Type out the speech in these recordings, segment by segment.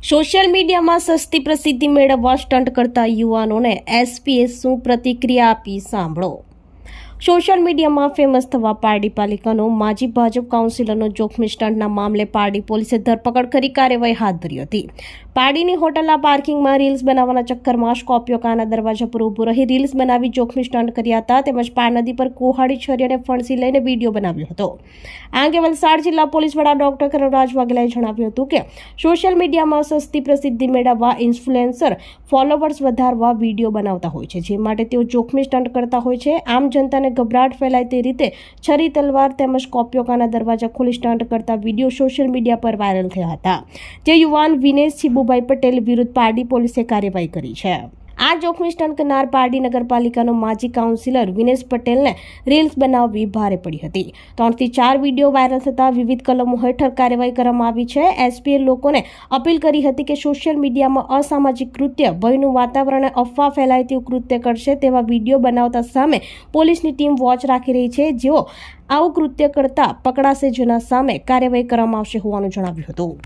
Social મીડિયામાં સસ્તી પ્રસિદ્ધિ મેળવવા સ્ટન્ટ કરતા યુવાનોને એસપીએ શું પ્રતિક્રિયા આપી સાંભળો। સોશિયલ મીડિયામાં ફેમસ થવા પારડી પાલિકાનો માજી ભાજપ કાઉન્સિલરનો જોખમી સ્ટન્ટના મામલે પારડી પોલીસે ધરપકડ કરી કાર્યવાહી હાથ ધરી હતી। પારડીની હોટલના પાર્કિંગમાં રીલ્સ બનાવવાના ચક્કરમાં સ્કોર્પિયો કારના દરવાજા પર ઊભું રહી રીલ્સ બનાવી જોખમી સ્ટન્ટ કર્યા હતા, તેમજ પાર નદી પર કુહાડી છરી અને ફણસી લઈને વિડીયો બનાવ્યો હતો। આ અંગે વલસાડ જિલ્લા પોલીસ વડા ડોક્ટર કરુણરાજ વાઘેલાએ જણાવ્યું હતું કે સોશિયલ મીડિયામાં સસ્તી પ્રસિદ્ધિ મેળવવા ઇન્ફ્લુએન્સર ફોલોવર્સ વધારવા વિડીયો બનાવતા હોય છે, જે માટે તેઓ જોખમી સ્ટન્ટ કરતા હોય છે। આમ જનતાને ગભરાટ ફેલાય તે રીતે છરી, તલવાર તેમજ સ્કોર્પિયો કારના દરવાજા ખોલી સ્ટન્ટ કરતા વિડીયો સોશિયલ મીડિયા પર વાયરલ થયા હતા, જે યુવાન વિનેશ છીબુભાઈ પટેલ વિરુદ્ધ પારડી પોલીસે કાર્યવાહી કરી છે। આ જોખમી સ્ટન્ટ કરનાર પારડી નગરપાલિકાનો માજી કાઉન્સિલર વિનેશ પટેલને રીલ્સ બનાવવી ભારે પડી હતી। 3 થી 4 વિડીયો વાયરલ થતા વિવિધ કલમો હેઠળ કાર્યવાહી કરવામાં આવી છે। એસપીએ લોકોને અપીલ કરી હતી કે સોશિયલ મીડિયામાં અસામાજિક કૃત્ય, ભયનું વાતાવરણ અને અફવા ફેલાય તેવું કૃત્ય કરશે તેવા વિડીયો બનાવતા સામે પોલીસની ટીમ વોચ રાખી રહી છે। જેઓ આવું કૃત્ય કરતા પકડાશે જેના સામે કાર્યવાહી કરવામાં આવશે હોવાનું જણાવ્યું હતું।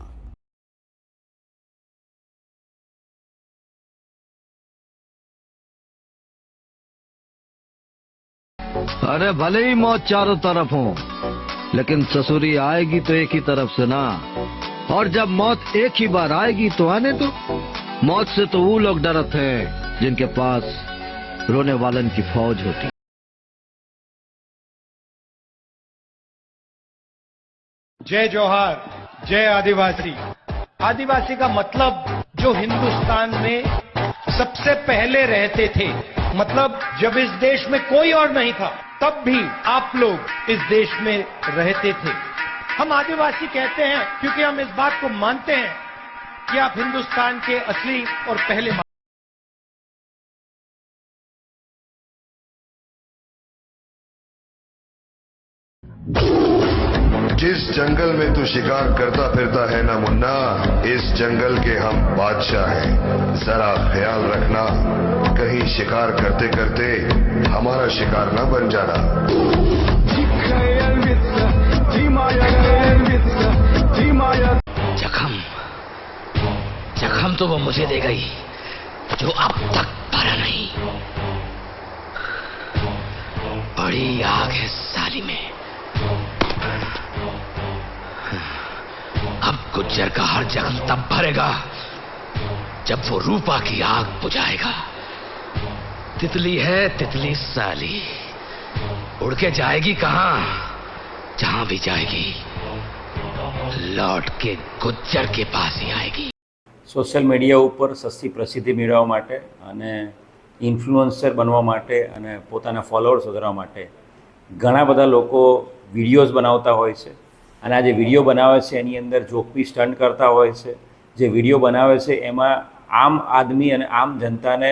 अरे भले ही मौत चारों तरफ हो, लेकिन ससुरी आएगी तो एक ही तरफ से ना। और जब मौत एक ही बार आएगी तो आने दो। मौत से तो वो लोग डरते हैं जिनके पास रोने वालन की फौज होती। जय जोहार, जय आदिवासी। आदिवासी का मतलब जो हिंदुस्तान में सबसे पहले रहते थे, मतलब जब इस देश में कोई और नहीं था तब भी आप लोग इस देश में रहते थे। हम आदिवासी कहते हैं क्योंकि हम इस बात को मानते हैं कि आप हिंदुस्तान के असली और पहले जिस जंगल में तू शिकार करता फिरता है ना मुन्ना, इस जंगल के हम बादशाह हैं। जरा ख्याल रखना, कहीं शिकार करते करते हमारा शिकार ना बन जाना। जख्म जख्म तो वो मुझे दे गई जो अब तक भरा नहीं। बड़ी आग है साली में। अब गुज्जर का हर जख्म तब भरेगा जब वो रूपा की आग बुझाएगा। तितली है तितली साली, उड़ के जाएगी कहां? जहां भी जाएगी लौट के गुज्जर के पास ही आएगी। સોશિયલ મીડિયા ઉપર સસ્તી પ્રસિદ્ધિ મેળવવા માટે અને ઇન્ફ્લુએન્સર બનવા માટે અને પોતાના ફોલોઅર્સ વધારવા માટે ઘણા બધા લોકો વિડીયોઝ બનાવતા હોય છે અને આ જે વિડીયો બનાવે છે એની અંદર જોખમી સ્ટન્ટ કરતા હોય છે। જે વિડીયો બનાવે છે એમાં આમ આદમી અને આમ જનતાને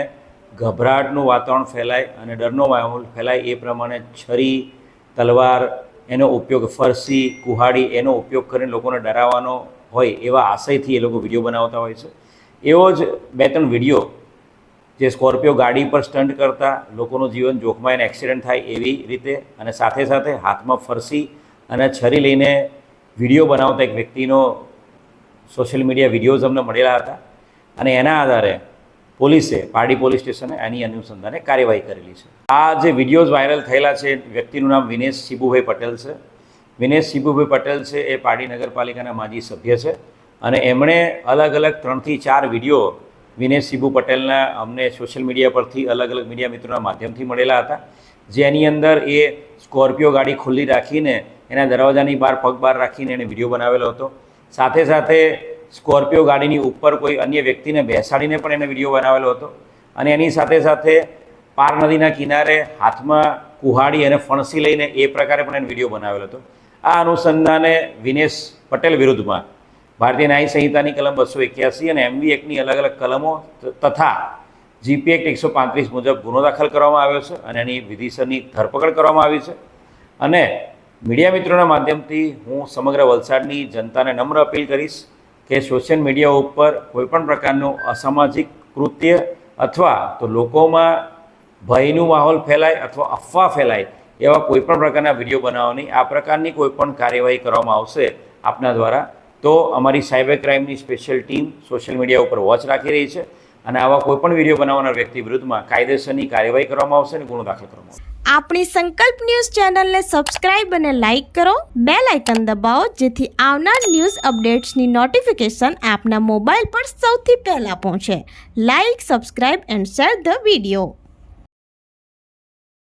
ગભરાટનું વાતાવરણ ફેલાય અને ડરનો માહોલ ફેલાય એ પ્રમાણે છરી, તલવાર, એનો ઉપયોગ ફરસી, કુહાડી એનો ઉપયોગ કરીને લોકોને ડરાવવાનો હોય એવા આશયથી એ લોકો વિડીયો બનાવતા હોય છે। એવો જ 2-3 વિડીયો જે સ્કોર્પિયો ગાડી પર સ્ટન્ટ કરતા લોકોનું જીવન જોખમાય અને એક્સિડન્ટ થાય એવી રીતે અને સાથે સાથે હાથમાં ફરસી અને છરી લઈને વિડીયો બનાવતા એક વ્યક્તિનો સોશિયલ મીડિયા વિડીયોઝ અમને મળેલા હતા અને એના આધારે પોલીસે પારડી પોલીસ સ્ટેશને એની અનુસંધાને કાર્યવાહી કરેલી છે। આ જે વિડીયોઝ વાયરલ થયેલા છે, વ્યક્તિનું નામ વિનેશ છીબુભાઈ પટેલ છે। વિનેશ છીબુભાઈ પટેલ છે એ પારડી નગરપાલિકાના માજી સભ્ય છે અને એમણે અલગ અલગ 3 થી 4 વિડીયો વિનેશ છીબુ પટેલના અમને સોશિયલ મીડિયા પરથી અલગ અલગ મીડિયા મિત્રોના માધ્યમથી મળેલા હતા, જેની અંદર એ સ્કોર્પિયો ગાડી ખુલ્લી રાખીને એના દરવાજાની બહાર પગ બહાર રાખીને એને વિડીયો બનાવેલો હતો। સાથે સાથે સ્કોર્પિયો ગાડીની ઉપર કોઈ અન્ય વ્યક્તિને બેસાડીને પણ એને વિડીયો બનાવેલો હતો અને એની સાથે સાથે પાર નદીના કિનારે હાથમાં કુહાડી અને ફણસી લઈને એ પ્રકારે પણ એને વિડીયો બનાવેલો હતો। આ અનુસંધાને વિનેશ પટેલ વિરુદ્ધમાં ભારતીય ન્યાય સંહિતાની કલમ 281 અને MV એક્ટની અલગ અલગ કલમો તથા GP એક્ટ 135 મુજબ ગુનો દાખલ કરવામાં આવ્યો છે અને એની વિધિસરની ધરપકડ કરવામાં આવી છે। અને મીડિયા મિત્રોના માધ્યમથી હું સમગ્ર વલસાડની જનતાને નમ્ર અપીલ કરીશ કે સોશિયલ મીડિયા ઉપર કોઈપણ પ્રકારનું અસામાજિક કૃત્ય અથવા તો લોકોમાં ભયનું માહોલ ફેલાય અથવા અફવા ફેલાય એવા કોઈપણ પ્રકારના વિડીયો બનાવવાની આ પ્રકારની કોઈપણ કાર્યવાહી કરવામાં આવશે આપના દ્વારા તો અમારી સાયબર ક્રાઇમની સ્પેશિયલ ટીમ સોશિયલ મીડિયા ઉપર વોચ રાખી રહી છે અને આવા કોઈપણ વિડીયો બનાવનાર વ્યક્તિ વિરુદ્ધમાં કાયદેસરની કાર્યવાહી કરવામાં આવશે અને ગુનો દાખલ કરવામાં આવશે. આપણી સંકલ્પ ન્યૂઝ ચેનલને સબસ્ક્રાઇબ અને લાઇક કરો, બેલ આઇકન દબાવો જેથી આવનાર ન્યૂઝ અપડેટ્સની નોટિફિકેશન આપના મોબાઈલ પર સૌથી પહેલા પહોંચે. Like, subscribe and share the video.